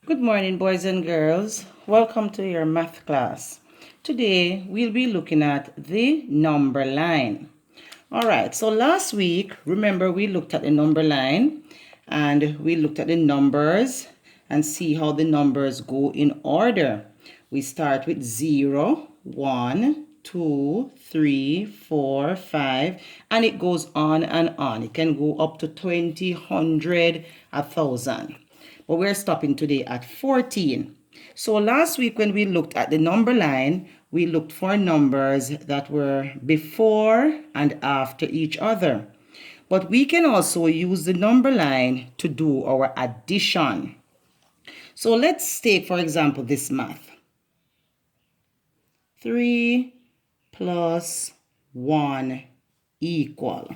Good morning, boys and girls. Welcome to your math class. Today, we'll be looking at the number line. All right, so last week, remember we looked at the number line and we looked at the numbers and see how the numbers go in order. We start with 0, 1, 2, 3, 4, 5, and it goes on and on. It can go up to 20, 100, 1,000. But we're stopping today at 14. So last week when we looked at the number line, we looked for numbers that were before and after each other. But we can also use the number line to do our addition. So let's take, for example, this math. 3 plus 1 equal.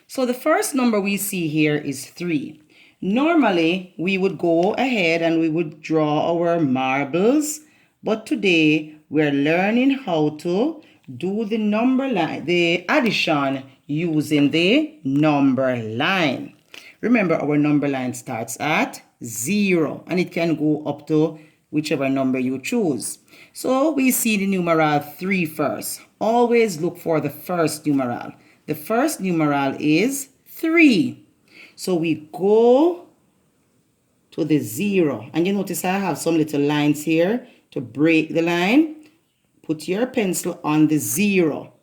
So the first number we see here is 3. Normally, we would go ahead and we would draw our marbles, but today we're learning how to do the number line, the addition using the number line. Remember, our number line starts at 0 and it can go up to whichever number you choose. So we see the numeral 3 first. Always look for the first numeral. The first numeral is 3. So we go to the 0. And you notice I have some little lines here to break the line. Put your pencil on the 0.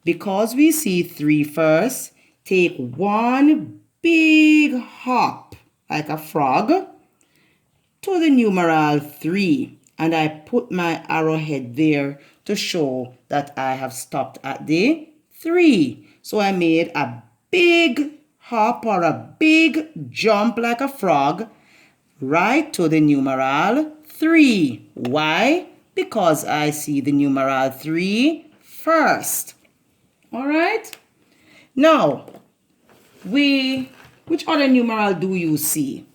Because we see 3 first, take one big hop, like a frog, to the numeral 3. And I put my arrowhead there to show that I have stopped at the 3. So I made a big hop or a big jump like a frog right to the numeral 3. Why? Because I see the numeral 3 first. All right? Now, which other numeral do you see?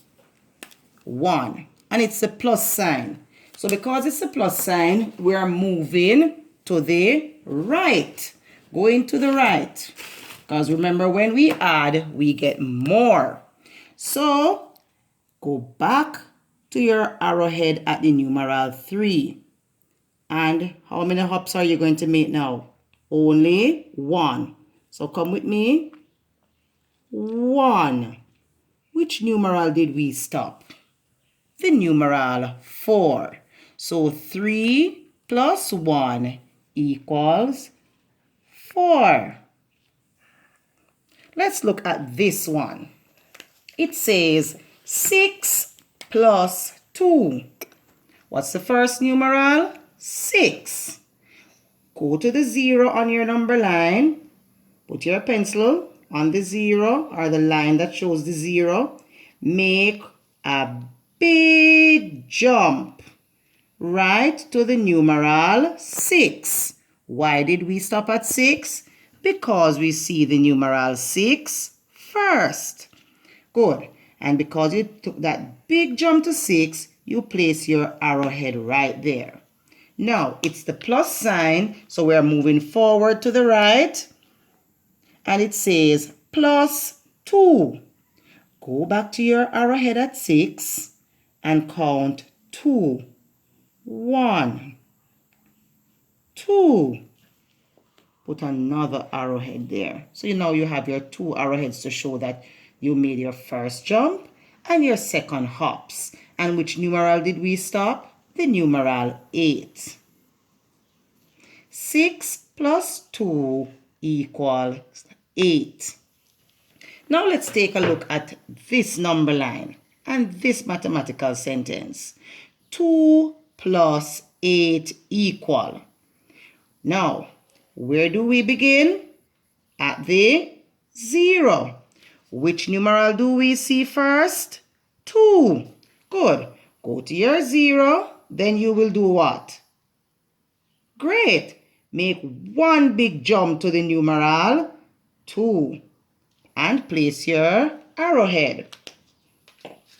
1. And it's a plus sign. So because it's a plus sign, we are moving to the right. Going to the right. Because remember, when we add, we get more. So, go back to your arrowhead at the numeral 3. And how many hops are you going to make now? Only 1. So, come with me. 1. Which numeral did we stop? The numeral 4. So, 3 plus 1 equals 4. Let's look at this one. It says 6 plus 2. What's the first numeral? 6. Go to the 0 on your number line. Put your pencil on the 0 or the line that shows the 0. Make a big jump right to the numeral 6. Why did we stop at 6? Because we see the numeral 6 first. Good. And because you took that big jump to 6, you place your arrowhead right there. Now, it's the plus sign, so we're moving forward to the right. And it says plus 2. Go back to your arrowhead at 6 and count 2. 1, 2. Put another arrowhead there. So now you have your 2 arrowheads to show that you made your first jump and your second hops. And which numeral did we stop? The numeral 8. 6 plus 2 equals 8. Now let's take a look at this number line and this mathematical sentence. 2 plus 8 equal. Now, where do we begin? At the 0. Which numeral do we see first? 2. Good. Go to your 0. Then you will do what? Great. Make one big jump to the numeral 2. And place your arrowhead.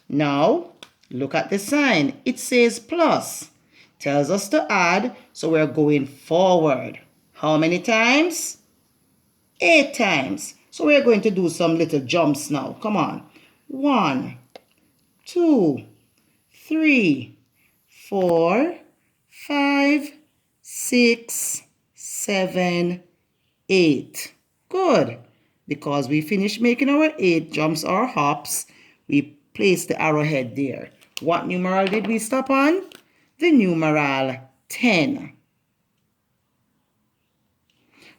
Now, look at the sign. It says plus. Tells us to add, so we're going forward. How many times? 8 times. So we're going to do some little jumps now. Come on. 1, 2, 3, 4, 5, 6, 7, 8. Good. Because we finished making our 8 jumps or hops, we place the arrowhead there. What numeral did we stop on? The numeral 10.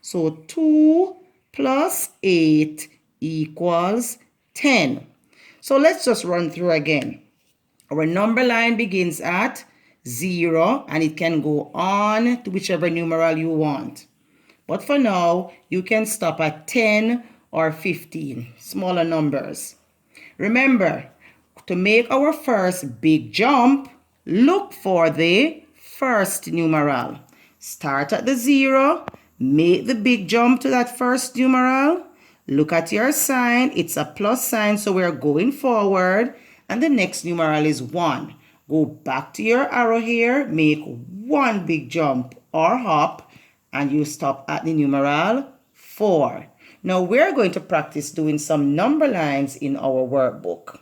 So 2 plus 8 equals 10. So let's just run through again. Our number line begins at 0 and it can go on to whichever numeral you want. But for now, you can stop at 10 or 15, smaller numbers. Remember, to make our first big jump, look for the first numeral. Start at the 0, make the big jump to that first numeral. Look at your sign, it's a plus sign, so we're going forward. And the next numeral is 1. Go back to your arrow here, make one big jump or hop, and you stop at the numeral 4. Now we're going to practice doing some number lines in our workbook.